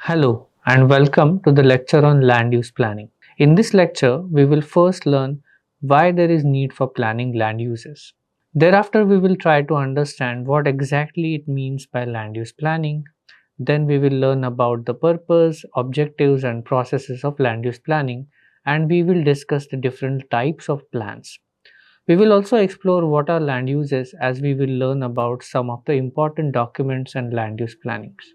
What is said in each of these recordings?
Hello and welcome to the lecture on land use planning. In this lecture, we will first learn why there is need for planning land uses. Thereafter, we will try to understand what exactly it means by land use planning. Then we will learn about the purpose, objectives and processes of land use planning, and we will discuss the different types of plans. We will also explore what are land uses as we will learn about some of the important documents and land use plannings.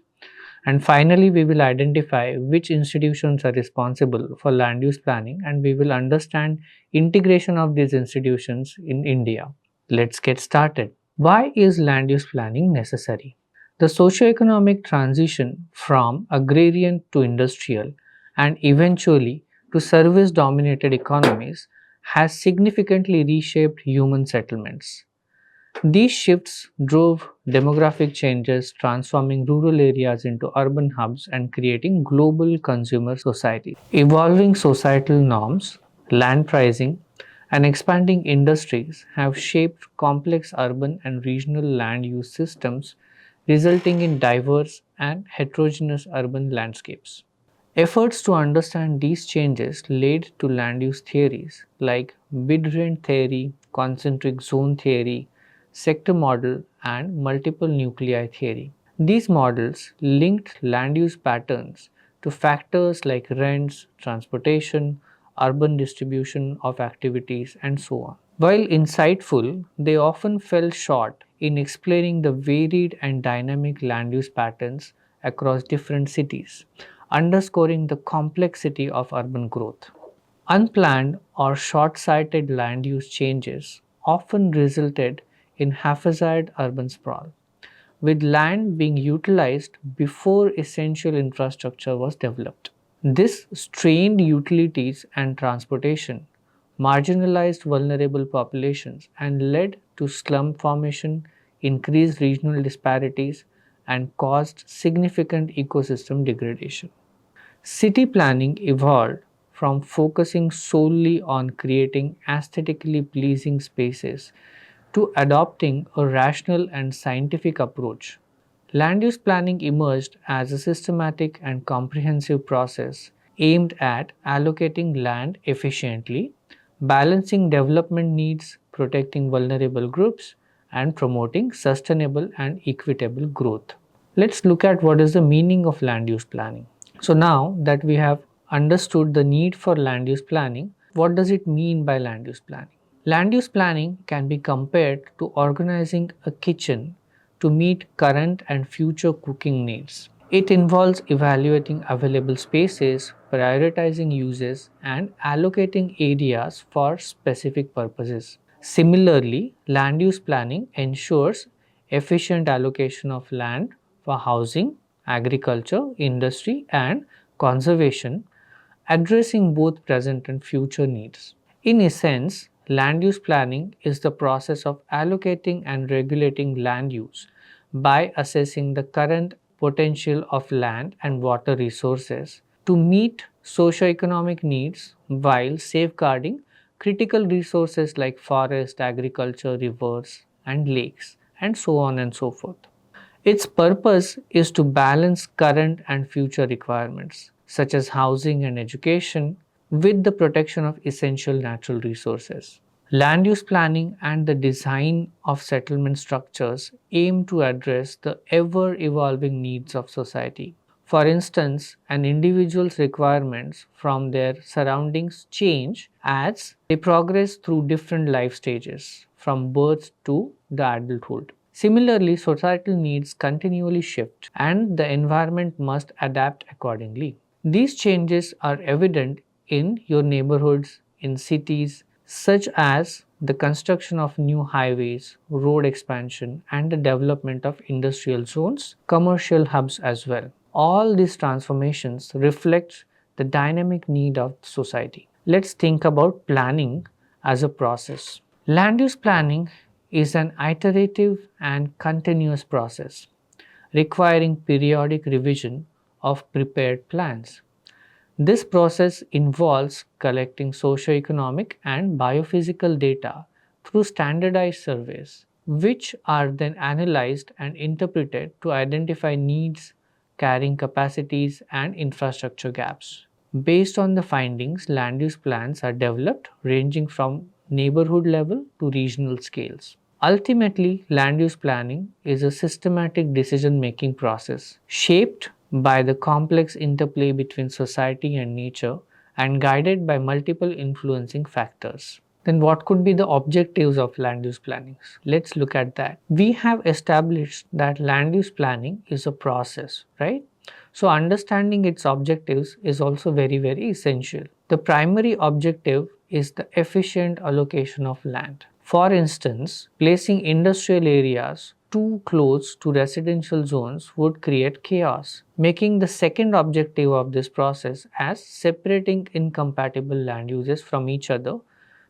And finally, we will identify which institutions are responsible for land use planning and we will understand integration of these institutions in India. Let's get started. Why is land use planning necessary? The socio-economic transition from agrarian to industrial and eventually to service dominated economies has significantly reshaped human settlements. These shifts drove demographic changes, transforming rural areas into urban hubs and creating global consumer societies. Evolving societal norms, land pricing, and expanding industries have shaped complex urban and regional land use systems, resulting in diverse and heterogeneous urban landscapes. Efforts to understand these changes led to land use theories like bid rent theory, concentric zone theory, sector model, and multiple nuclei theory. These models linked land use patterns to factors like rents, transportation, urban distribution of activities, and so on. While insightful, they often fell short in explaining the varied and dynamic land use patterns across different cities, underscoring the complexity of urban growth. Unplanned or short sighted land use changes often resulted in haphazard urban sprawl, with land being utilized before essential infrastructure was developed. This strained utilities and transportation, marginalized vulnerable populations, and led to slum formation, increased regional disparities, and caused significant ecosystem degradation. City planning evolved from focusing solely on creating aesthetically pleasing spaces to adopting a rational and scientific approach. Land use planning emerged as a systematic and comprehensive process aimed at allocating land efficiently, balancing development needs, protecting vulnerable groups, and promoting sustainable and equitable growth. Let's look at what is the meaning of land use planning. So, now that we have understood the need for land use planning, what does it mean by land use planning? Land use planning can be compared to organizing a kitchen to meet current and future cooking needs. It involves evaluating available spaces, prioritizing uses, and allocating areas for specific purposes. Similarly, land use planning ensures efficient allocation of land for housing, agriculture, industry, and conservation, addressing both present and future needs. In essence, land use planning is the process of allocating and regulating land use by assessing the current potential of land and water resources to meet socio-economic needs while safeguarding critical resources like forest, agriculture, rivers, and lakes, and so on and so forth. Its purpose is to balance current and future requirements, such as housing and education, with the protection of essential natural resources. Land use planning and the design of settlement structures aim to address the ever evolving needs of society. For instance, an individual's requirements from their surroundings change as they progress through different life stages, from birth to the adulthood. Similarly, societal needs continually shift and the environment must adapt accordingly. These changes are evident in your neighborhoods, in cities, such as the construction of new highways, road expansion, and the development of industrial zones, commercial hubs as well. All these transformations reflect the dynamic need of society. Let's think about planning as a process. Land use planning is an iterative and continuous process requiring periodic revision of prepared plans. This process involves collecting socio-economic and biophysical data through standardized surveys, which are then analyzed and interpreted to identify needs, carrying capacities, and infrastructure gaps. Based on the findings, land use plans are developed ranging from neighborhood level to regional scales. Ultimately, land use planning is a systematic decision making process shaped by the complex interplay between society and nature and guided by multiple influencing factors. Then, what could be the objectives of land use planning? Let's look at that. We have established that land use planning is a process, right? So, understanding its objectives is also very essential. The primary objective is the efficient allocation of land. For instance, placing industrial areas too close to residential zones would create chaos, making the second objective of this process as separating incompatible land uses from each other,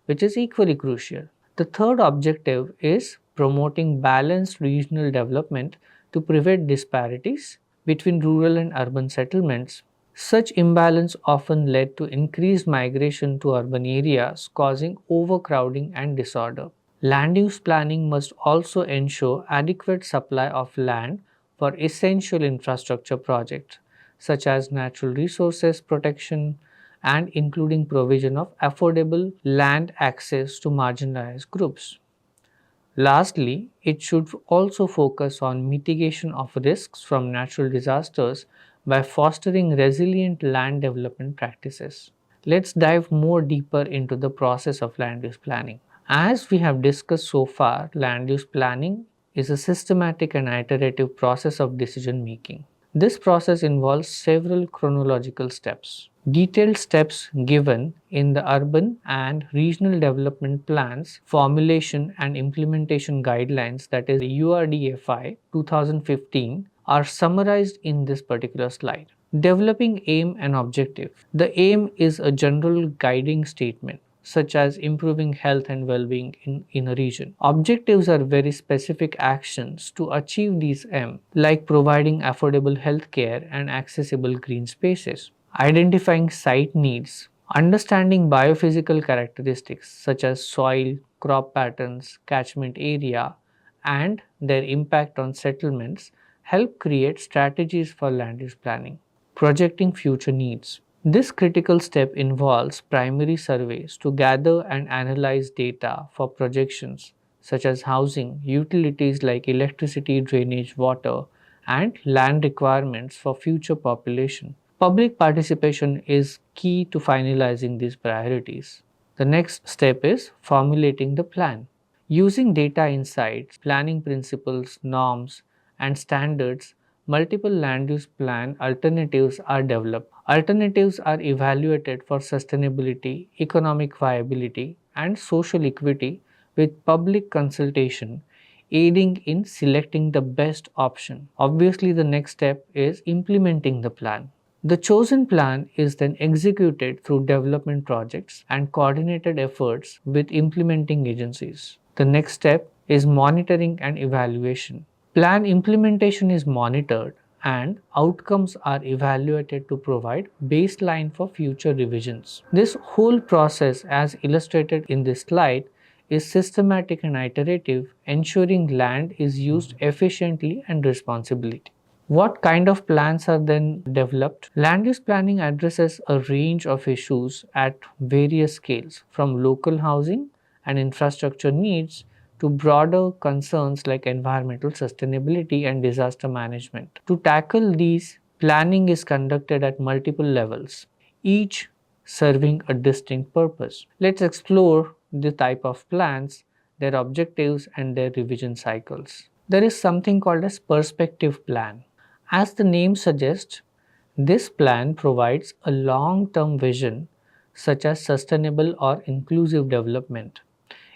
which is equally crucial. The third objective is promoting balanced regional development to prevent disparities between rural and urban settlements. Such imbalance often led to increased migration to urban areas, causing overcrowding and disorder. Land use planning must also ensure adequate supply of land for essential infrastructure projects such as natural resources protection and including provision of affordable land access to marginalized groups. Lastly, it should also focus on mitigation of risks from natural disasters by fostering resilient land development practices. Let's dive more deeper into the process of land use planning. As we have discussed so far, land use planning is a systematic and iterative process of decision making. This process involves several chronological steps. Detailed steps given in the urban and regional development plans, formulation and implementation guidelines, that is URDFI 2015, are summarized in this particular slide. Developing aim and objective. The aim is a general guiding statement such as improving health and well-being in a region. Objectives are very specific actions to achieve these aims, like providing affordable health care and accessible green spaces. Identifying site needs. Understanding biophysical characteristics such as soil, crop patterns, catchment area, and their impact on settlements help create strategies for land use planning. Projecting future needs. This critical step involves primary surveys to gather and analyze data for projections such as housing, utilities like electricity, drainage, water, and land requirements for future population. Public participation is key to finalizing these priorities. The next step is formulating the plan. Using data insights, planning principles, norms, and standards, multiple land use plan alternatives are developed. Alternatives are evaluated for sustainability, economic viability, and social equity with public consultation aiding in selecting the best option. Obviously, the next step is implementing the plan. The chosen plan is then executed through development projects and coordinated efforts with implementing agencies. The next step is monitoring and evaluation. Plan implementation is monitored and outcomes are evaluated to provide baseline for future revisions. This whole process, as illustrated in this slide, is systematic and iterative, ensuring land is used efficiently and responsibly. What kind of plans are then developed? Land use planning addresses a range of issues at various scales, from local housing and infrastructure needs to broader concerns like environmental sustainability and disaster management. To tackle these, planning is conducted at multiple levels, each serving a distinct purpose. Let's explore the type of plans, their objectives, and their revision cycles. There is something called as perspective plan. As the name suggests, this plan provides a long-term vision such as sustainable or inclusive development.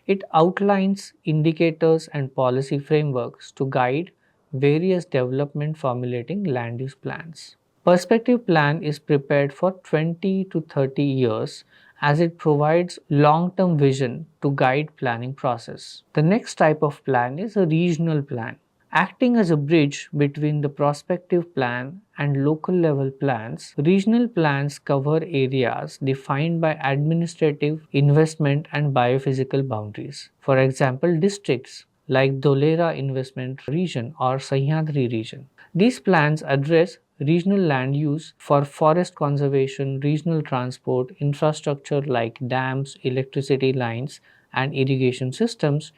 It outlines indicators and policy frameworks to guide various development formulating land use plans. Perspective plan is prepared for 20 to 30 years as it provides long-term vision to guide planning process. The next type of plan is a regional plan. Acting as a bridge between the prospective plan and local level plans, regional plans cover areas defined by administrative, investment, and biophysical boundaries. For example, districts like Dholera Investment Region or Sahyadri Region. These plans address regional land use for forest conservation, regional transport, infrastructure like dams, electricity lines, and irrigation systems,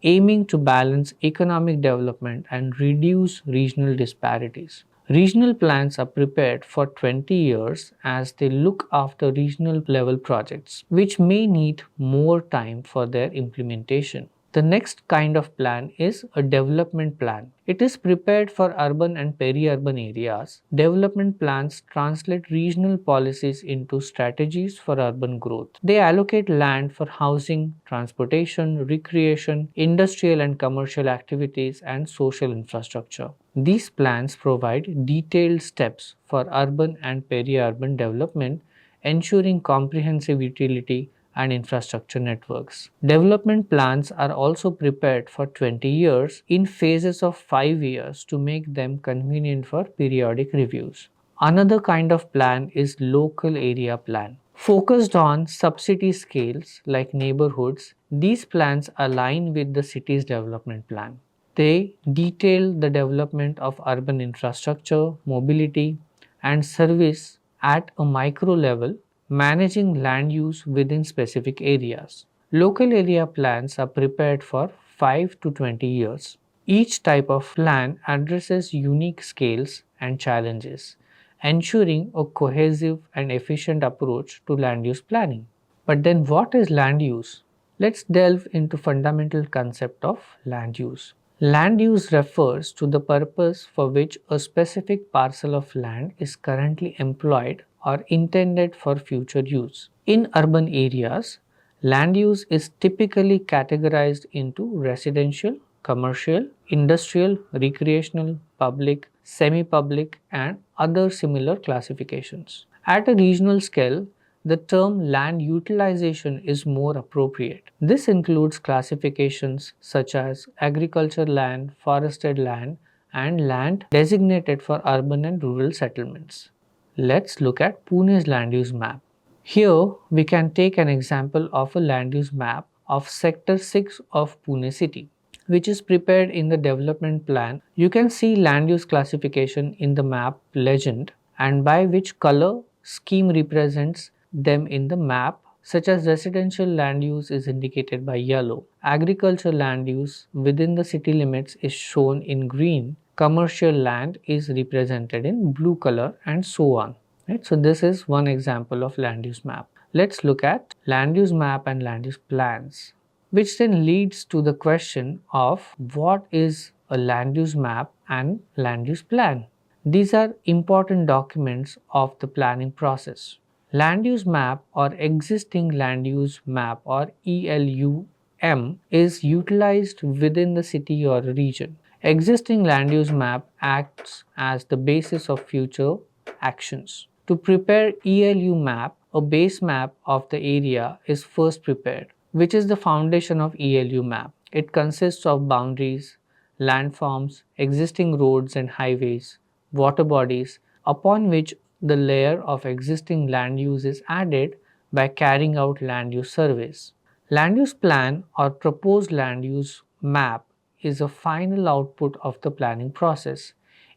aiming to balance economic development and reduce regional disparities. Regional plans are prepared for 20 years as they look after regional level projects, which may need more time for their implementation. The next kind of plan is a development plan. It is prepared for urban and peri-urban areas. Development plans translate regional policies into strategies for urban growth. They allocate land for housing, transportation, recreation, industrial and commercial activities, and social infrastructure. These plans provide detailed steps for urban and peri-urban development, ensuring comprehensive utility and infrastructure networks. Development plans are also prepared for 20 years in phases of 5 years to make them convenient for periodic reviews. Another kind of plan is local area plan. Focused on sub-city scales like neighborhoods, these plans align with the city's development plan. They detail the development of urban infrastructure, mobility, and service at a micro level, managing land use within specific areas. Local area plans are prepared for 5 to 20 years. Each type of plan addresses unique scales and challenges, ensuring a cohesive and efficient approach to land use planning. But then what is land use? Let's delve into fundamental concept of land use. Land use refers to the purpose for which a specific parcel of land is currently employed or intended for future use. In urban areas, land use is typically categorized into residential, commercial, industrial, recreational, public, semi-public, and other similar classifications. At a regional scale, the term land utilization is more appropriate. This includes classifications such as agriculture land, forested land, and land designated for urban and rural settlements. Let's look at Pune's land use map. Here we can take an example of a land use map of Sector 6 of Pune city, which is prepared in the development plan. You can see land use classification in the map legend and by which color scheme represents them in the map, such as residential land use is indicated by yellow, agricultural land use within the city limits is shown in green, commercial land is represented in blue color, and so on. Right? So this is one example of land use map. Let's look at land use map and land use plans, which then leads to the question of what is a land use map and land use plan. These are important documents of the planning process. Land use map or existing land use map or ELUM is utilized within the city or region. Existing land use map acts as the basis of future actions. To prepare ELU map, a base map of the area is first prepared, which is the foundation of ELU map. It consists of boundaries, landforms, existing roads and highways, water bodies, upon which the layer of existing land use is added by carrying out land use surveys. Land use plan or proposed land use map is a final output of the planning process.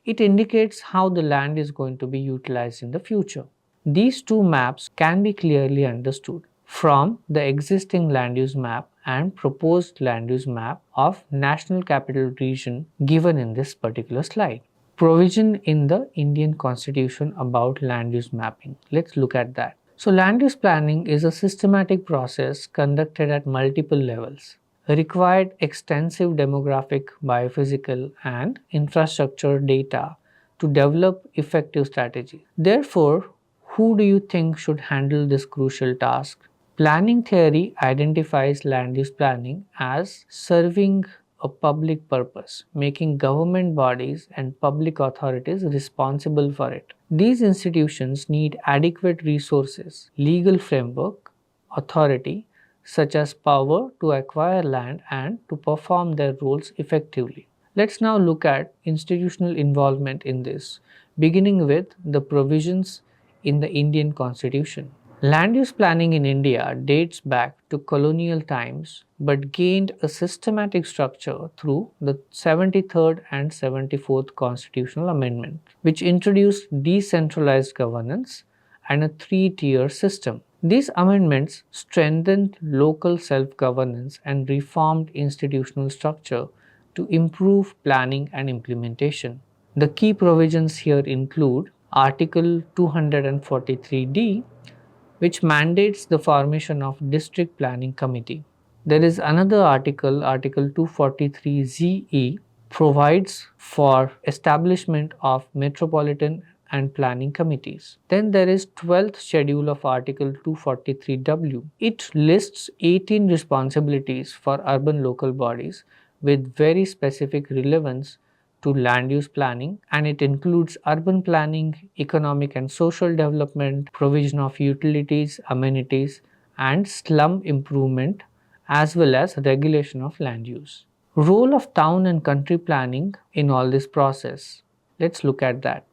It indicates how the land is going to be utilized in the future. These two maps can be clearly understood from the existing land use map and proposed land use map of National Capital Region given in this particular slide. Provision in the Indian Constitution about land use mapping. Let's look at that. So land use planning is a systematic process conducted at multiple levels. Required extensive demographic, biophysical, and infrastructure data to develop effective strategies. Therefore, who do you think should handle this crucial task? Planning theory identifies land use planning as serving a public purpose, making government bodies and public authorities responsible for it. These institutions need adequate resources, legal framework, authority, such as power to acquire land and to perform their roles effectively. Let's now look at institutional involvement in this, beginning with the provisions in the Indian Constitution. Land use planning in India dates back to colonial times but gained a systematic structure through the 73rd and 74th Constitutional Amendment, which introduced decentralized governance and a three-tier system. These amendments strengthened local self-governance and reformed institutional structure to improve planning and implementation. The key provisions here include Article 243D, which mandates the formation of district planning committee. There is another article, Article 243ZE, provides for establishment of metropolitan and planning committees. Then there is 12th schedule of Article 243W. It lists 18 responsibilities for urban local bodies with very specific relevance to land use planning, and it includes urban planning, economic and social development, provision of utilities, amenities, and slum improvement, as well as regulation of land use. Role of town and country planning in all this process. Let's look at that.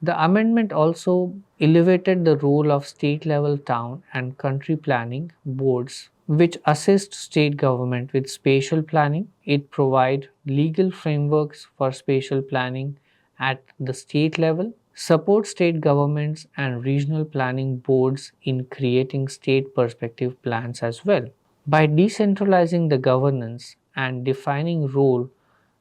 The amendment also elevated the role of state level town and country planning boards, which assist state government with spatial planning. It provides legal frameworks for spatial planning at the state level, support state governments and regional planning boards in creating state perspective plans as well. By decentralizing the governance and defining role,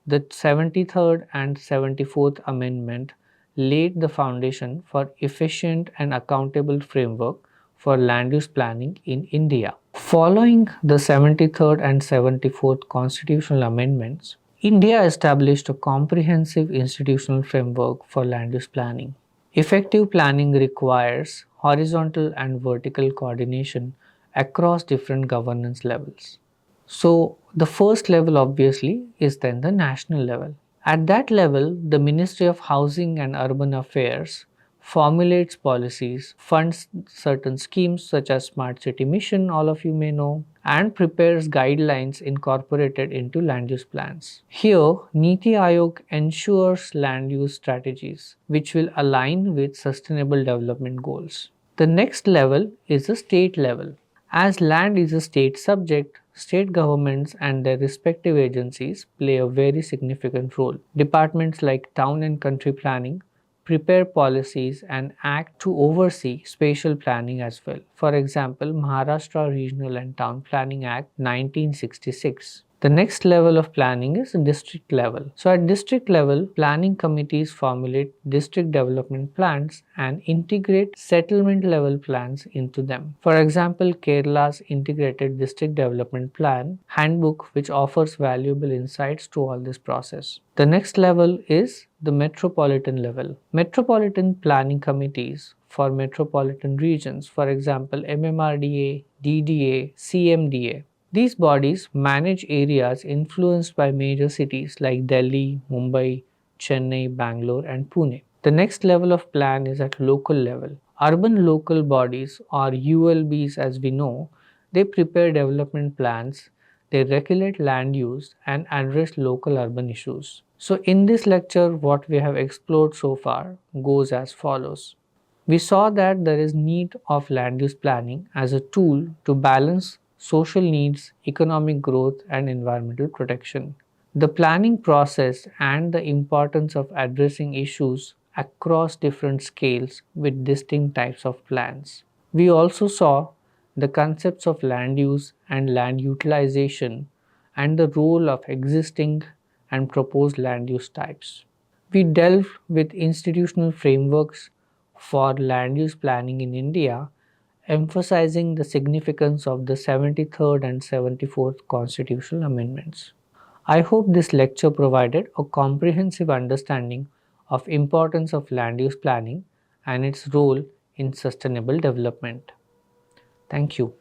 the 73rd and 74th Amendment laid the foundation for efficient and accountable framework for land use planning in India. Following the 73rd and 74th constitutional amendments, India established a comprehensive institutional framework for land use planning. Effective planning requires horizontal and vertical coordination across different governance levels. So, the first level obviously is then the national level. At that level, the Ministry of Housing and Urban Affairs formulates policies, funds certain schemes such as Smart City Mission, all of you may know, and prepares guidelines incorporated into land use plans. Here, Niti Aayog ensures land use strategies which will align with sustainable development goals. The next level is the state level. As land is a state subject, state governments and their respective agencies play a very significant role. Departments like town and country planning prepare policies and act to oversee spatial planning as well. For example, Maharashtra Regional and Town Planning Act 1966. The next level of planning is district level. So at district level, planning committees formulate district development plans and integrate settlement level plans into them. For example, Kerala's integrated district development plan handbook, which offers valuable insights to all this process. The next level is the metropolitan level. Metropolitan planning committees for metropolitan regions, for example, MMRDA, DDA, CMDA. These bodies manage areas influenced by major cities like Delhi, Mumbai, Chennai, Bangalore, and Pune. The next level of plan is at local level. Urban local bodies, or ULBs as we know, they prepare development plans, they regulate land use, and address local urban issues. So, in this lecture, what we have explored so far goes as follows. We saw that there is need of land use planning as a tool to balance social needs, economic growth, and environmental protection. The planning process and the importance of addressing issues across different scales with distinct types of plans. We also saw the concepts of land use and land utilization and the role of existing and proposed land use types. We delved with institutional frameworks for land use planning in India, emphasizing the significance of the 73rd and 74th constitutional amendments. I hope this lecture provided a comprehensive understanding of importance of land use planning and its role in sustainable development. Thank you.